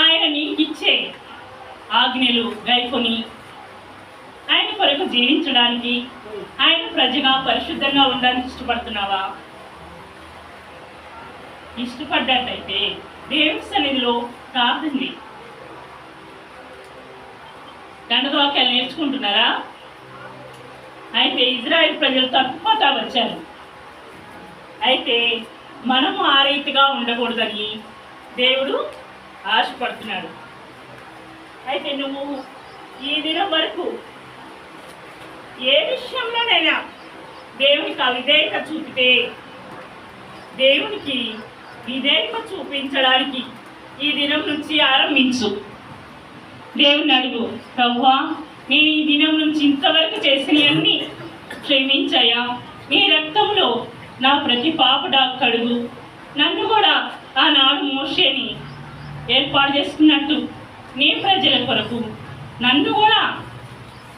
ఆయన నీకు ఇచ్చే ఆజ్ఞలు గైకొని ఆయన కొరకు జీవించడానికి, ఆయన ప్రజగా పరిశుద్ధంగా ఉండడానికి ఇష్టపడుతున్నావా? ఇష్టపడ్డట్టయితే దేవుని సన్నిధిలో ప్రార్థన దండవాక్యాలు నేర్చుకుంటున్నారా? అయితే ఇజ్రాయెల్ ప్రజలు తప్పిపోతా వచ్చారు. అయితే మనము ఆ రీతిగా ఉండకూడదని దేవుడు ఆశపడుతున్నాడు. అయితే నువ్వు ఈ దినం వరకు ఏ విషయంలోనైనా దేవునికి అవిధేయత చూపితే, దేవునికి విధేయత చూపించడానికి ఈ దినం నుంచి ఆరంభించు. దేవుని అడుగు, ప్రభువా నేను ఈ దినం నుంచి ఇంతవరకు చేసినవన్నీ క్షమించయ్యా, నీ రక్తంలో నా ప్రతి పాపడా కడుగు. నన్ను కూడా ఆనాడు మోషేని ఏర్పాటు చేసుకున్నట్టు నీ ప్రజల కొరకు, నన్ను కూడా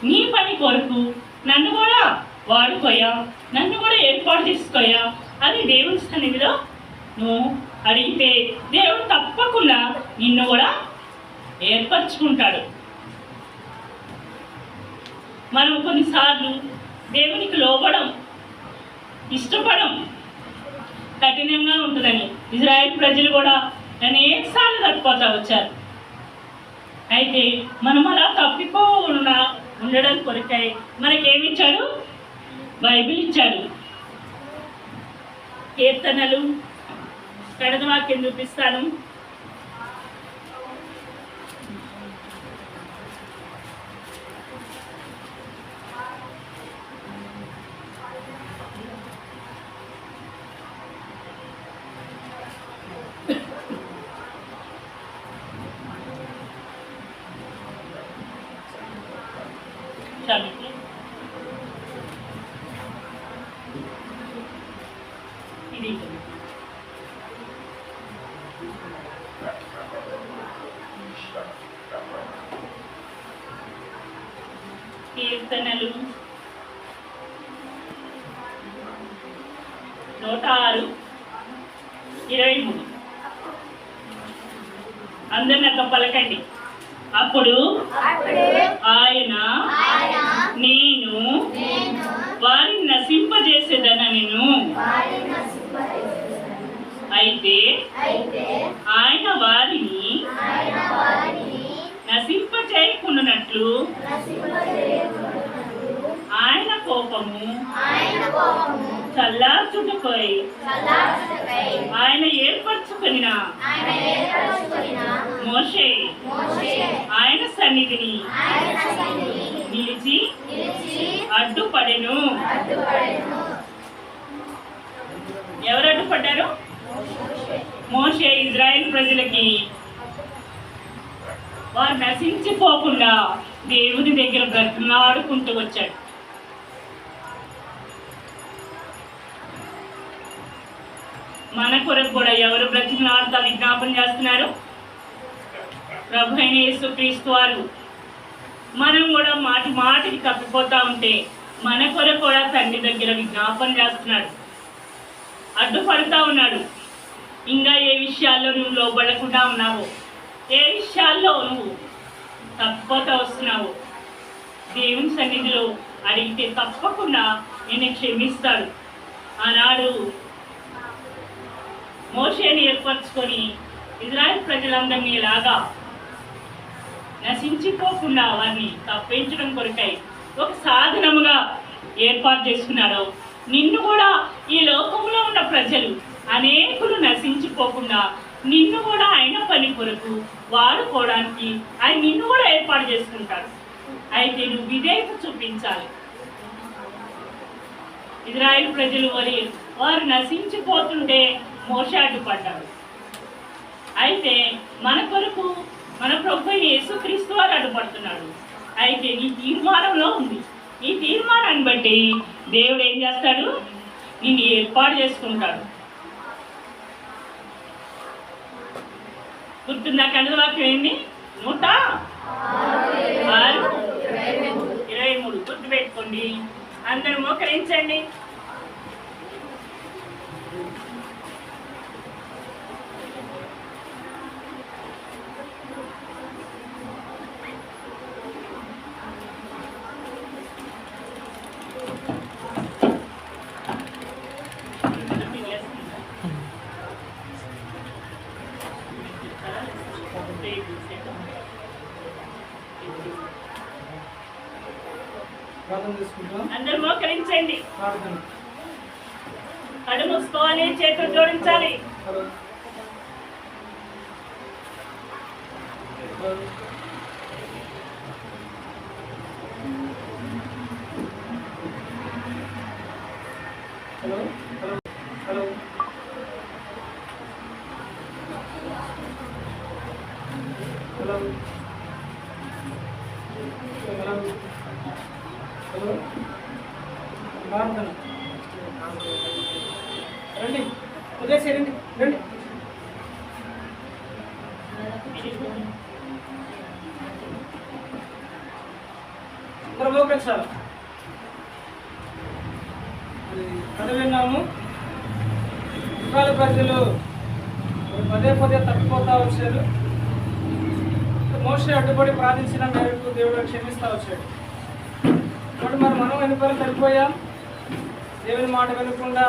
నీ పని కొరకు నన్ను కూడా వాడుకోయా, నన్ను కూడా ఏర్పాటు చేసుకోయా అని దేవుని సన్నిధిలో నువ్వు అడిగితే దేవుడు తప్పకుండా నిన్ను కూడా ఏర్పరచుకుంటాడు. మనం కొన్నిసార్లు దేవునికి లోబడం ఇష్టపడం, కఠినంగా ఉంటుందని ఇజ్రాయెల్ ప్రజలు కూడా అనేకసార్లు తప్పిపోతా వచ్చారు. అయితే మనం అలా తప్పిపోకుండా ఉండడం కొరకై మనకేమిచ్చాడు? బైబిల్ ఇచ్చాడు. కీర్తనలు కడదవాక్యం చూపిస్తాను. ఇది కీర్తనలు 106:23. అందరు నాకు పలకండి. అప్పుడు ఆయన నేను వారిని నశింపజేసేదనను, అయితే ఆయన వారి దేవుడు ఆయన కోపము చల్లార్చుటకై ఆయన ఏర్పరచుకొనిన మోషే ఆయన సన్నిధిని నిలిచి అడ్డుపడెను. ఎవరు అడ్డుపడ్డారు? మోషే ఇజ్రాయెల్ ప్రజలకి వారు నశించిపోకుండా దేవుని దగ్గర బ్రతిమాడుకుంటూ వచ్చాడు. మన కొరకు కూడా ఎవరు బ్రతిమాడుతా విజ్ఞాపన చేస్తున్నారు? ప్రభు అయిన యేసుక్రీస్తు వారు. మనం కూడా మాటి మాటికి తప్పిపోతా ఉంటే మన కొరకు కూడా తండ్రి దగ్గర విజ్ఞాపన చేస్తున్నాడు, అడ్డుపడుతూ ఉన్నాడు. ఇంకా ఏ విషయాల్లో నువ్వు లోబడకుండా ఉన్నావో, ఏ విషయాల్లో నువ్వు తప్పిపోతా వస్తున్నావు, దేవుని సన్నిధిలో అడిగితే తప్పకుండా నేను క్షమిస్తాడు. ఆనాడు మోషేని ఏర్పరచుకొని ఇజ్రాయెల్ ప్రజలందరినీ లాగా నశించిపోకుండా వారిని తప్పించడం కొరకై ఒక సాధనముగా ఏర్పాటు చేసుకున్నాడు. నిన్ను కూడా ఈ లోకంలో ఉన్న ప్రజలు అనేకులు నశించిపోకుండా నిన్ను కూడా ఆయన పని కొరకు వాడుకోవడానికి ఆయన నిన్ను కూడా ఏర్పాటు చేసుకుంటాడు. అయితే నువ్వు విధేయత చూపించాలి. ఇజ్రాయెల్ ప్రజలు వారు నశించిపోతుంటే మోషే అడ్డుపడ్డాడు. అయితే మన కొరకు మన ప్రభు యేసుక్రీస్తు వారు అడ్డుపడుతున్నాడు. అయితే నీ తీర్మానంలో ఉంది. ఈ తీర్మానాన్ని బట్టి దేవుడు ఏం చేస్తాడు? నిన్ను ఏర్పాటు చేసుకుంటాడు. గుర్తుందా? కన్నడ వాక్యం ఏంది? 106:23 గుర్తుపెట్టుకోండి. అందరూ మోకరించండి. అందరూ మోకరించండి. కళ్ళు మూసుకోవాలి, చేతులు జోడించాలి. రండి, వదిలేసేయండి, రండి. మోకరించాలి. అది విన్నాము. ఇవాళ ప్రజలు పదే పదే తప్పిపోతా వచ్చారు. మోషే అడ్డుపడి ప్రార్థించిన మేరకు దేవుడు క్షమిస్తూ వచ్చాడు. కాబట్టి మనం వెనుకొని తప్పిపోయాం. దేవుని మాట వినకుండా,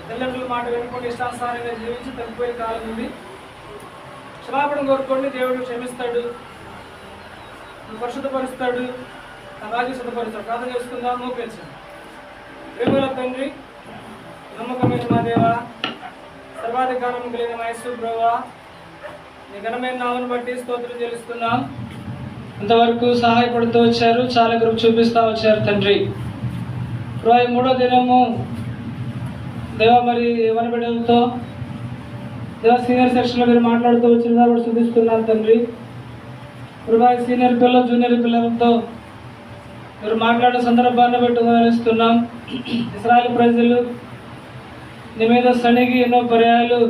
తల్లిదండ్రుల మాట వినకుండా ఇష్టానుసారంగా జీవించి తప్పిపోయే కాలం ఉంది. క్షమాపణ కోరుకోండి, దేవుడు క్షమిస్తాడు, పరిశుద్ధపరుస్తాడు, అలాగే శుద్ధపరుస్తాడు. ప్రార్థన చేసుకుందాం. మోకరించండి. ప్రేమల తండ్రి, నమ్మకమైన మా దేవ, సర్వాధికారం కలిగిన మా యేసు ప్రభువా, నీ ఘనమైన నామమును బట్టి స్తోత్రం చెల్లిస్తున్నాం. ఇంతవరకు సహాయపడుతూ వచ్చారు, చాలా గ్రూప్ చూపిస్తూ వచ్చారు తండ్రి. 23వ దినము దేవ మరి యవన బిడ్డలతో దేవ సీనియర్ సెక్షన్లో మీరు మాట్లాడుతూ వచ్చిన కూడా చూపిస్తున్నాను తండ్రి. సీనియర్ పిల్లలు, జూనియర్ పిల్లలతో మీరు మాట్లాడే సందర్భాన్ని బట్టి వివరిస్తున్నాం. ఇశ్రాయేలు ప్రజలు నీ మీద సణిగి ఎన్నో పర్యాయాలు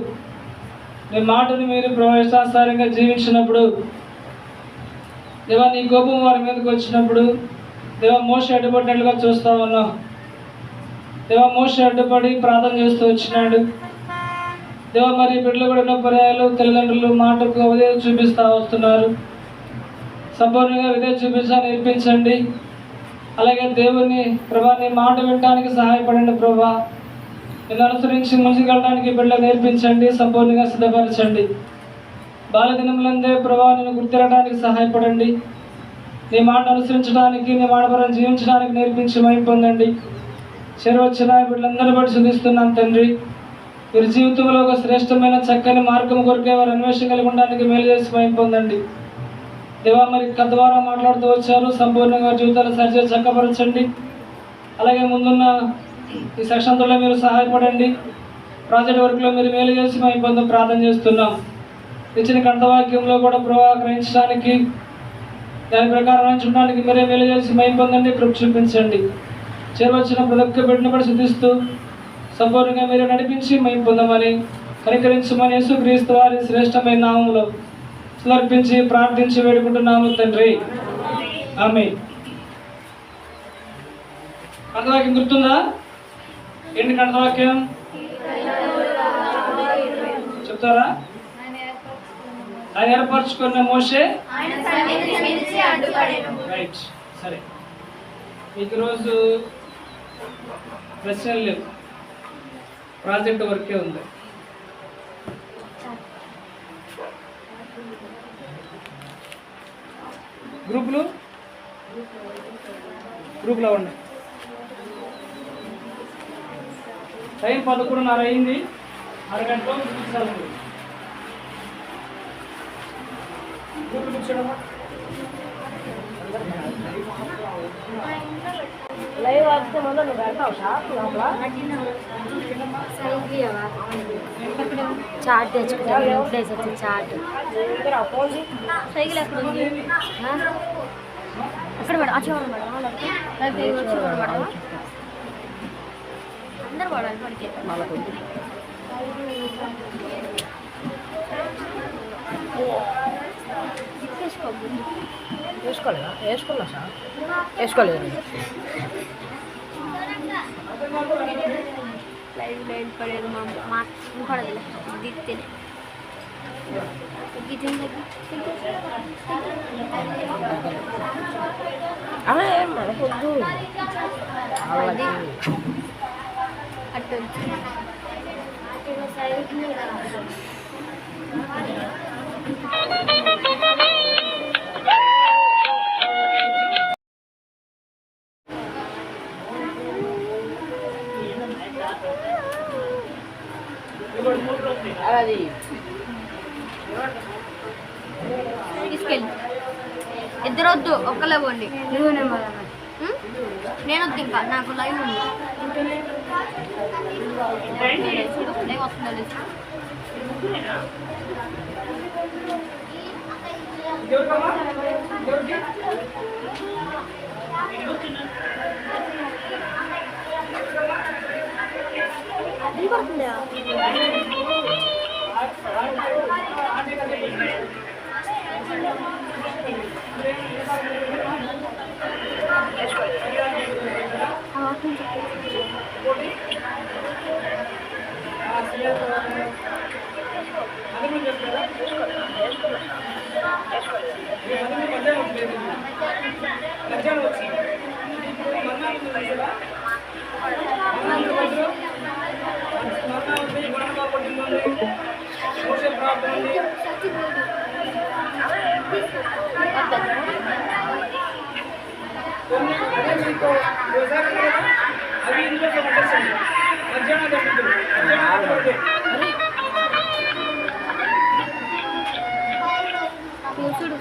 నీ మాటను మీరు ప్రవేశానుసారంగా జీవించినప్పుడు దేవా నీ కోపం వారి మీదకి వచ్చినప్పుడు దేవా మోషే అడ్డుపడినట్లుగా చూస్తూ ఉన్నాం. దేవా మోషే అడ్డుపడి ప్రార్థన చేస్తూ వచ్చినాడు. దేవా మరి బిడ్డలు కూడా ఎన్నో పర్యాయాలు తల్లిదండ్రులు మాటకు విధేయత చూపిస్తూ వస్తున్నారు. సంపూర్ణంగా విధేయత చూపించా నేర్పించండి. అలాగే దేవుని ప్రభా నీ మాట వినడానికి సహాయపడండి ప్రభా. నేను అనుసరించి ముందుకెళ్ళడానికి బిడ్డలు నేర్పించండి, సంపూర్ణంగా సిద్ధపరచండి. బాల్యదినములందే ప్రభా నేను గుర్తిరడానికి సహాయపడండి. నీ మాట అనుసరించడానికి, నీ మాట పరం జీవించడానికి నేర్పించి మహిమ పొందండి. చేరవచ్చిన బిడ్డలందరూ బట్టి శుద్ధిస్తున్నాను తండ్రి. వీరి జీవితంలో ఒక శ్రేష్టమైన చక్కని మార్గం కొరికే వారు అన్వేషణ కలిగి ఉండడానికి మేలు చేసి మహిమ పొందండి. దేవా, మరి కథ ద్వారా మాట్లాడుతూ వచ్చారు, సంపూర్ణంగా జీవితాలు సరిచేసి చక్కపరచండి. అలాగే ముందున్న ఈ సెక్షన్తో మీరు సహాయపడండి. ప్రాజెక్ట్ వర్క్లో మీరు మేలు చేసి మహిమ పొందం ప్రార్థన చేస్తున్నాం. ఇచ్చిన కంఠవాక్యంలో కూడా గ్రహించడానికి, దాని ప్రకారం నడుచుకోవడానికి మీరే మేలు చేసి మహిమ పొందండి, కృప చూపించండి. చేరవచ్చిన ప్రతి ఒక్క బిడ్డను కూడా శుద్ధిస్తూ సంపూర్ణంగా మీరే నడిపించి మహిమ పొందమని, కనికరించమని యేసుక్రీస్తు వారి శ్రేష్టమైన నామములో సమర్పించి ప్రార్థించి వేడుకుంటున్నాము తండ్రి. ఆమేన్. కంఠవాక్యం గుర్తుందా? ఏంటి కంఠవాక్యం చెప్తారా? ఆయన ఏర్పరచుకున్న మోషే రైట్. సరే, మీకు ఈరోజు ప్రశ్నలు లేవు, ప్రాజెక్ట్ వర్కే ఉంది. గ్రూప్లో ఉన్నాయి. టైం 11:30 అయింది. అరగంటలో చూపిస్తారు. గ్రూప్లో కూర్చోడమ్మా. లైవ్ వస్తే మొదలు నువ్వు పెడతావు షాప్ లోపల చాట్ తెచ్చుకుంటాను. చాట్ ఫోన్ సైకిల్ ఎక్కడ ఉంది? అక్కడ మేడం, వచ్చేవాడు మేడం, వచ్చేవాడు మేడం. అందరు పడాలి పడితే వేసుకోలేదా? వేసుకున్నా సార్, వేసుకోలేదు. లైవ్ లైవ్ పడేది మా పడదు దిత్తేనే అలా ఏం మనకొద్దు. అటు అది తీసుకెళ్ళి ఇద్దరు వద్దు, ఒక్కలే పోండి. నేను వద్దు, ఇంకా నాకు లైవ్ ఉంది. లైవ్ వస్తుంది. చూడు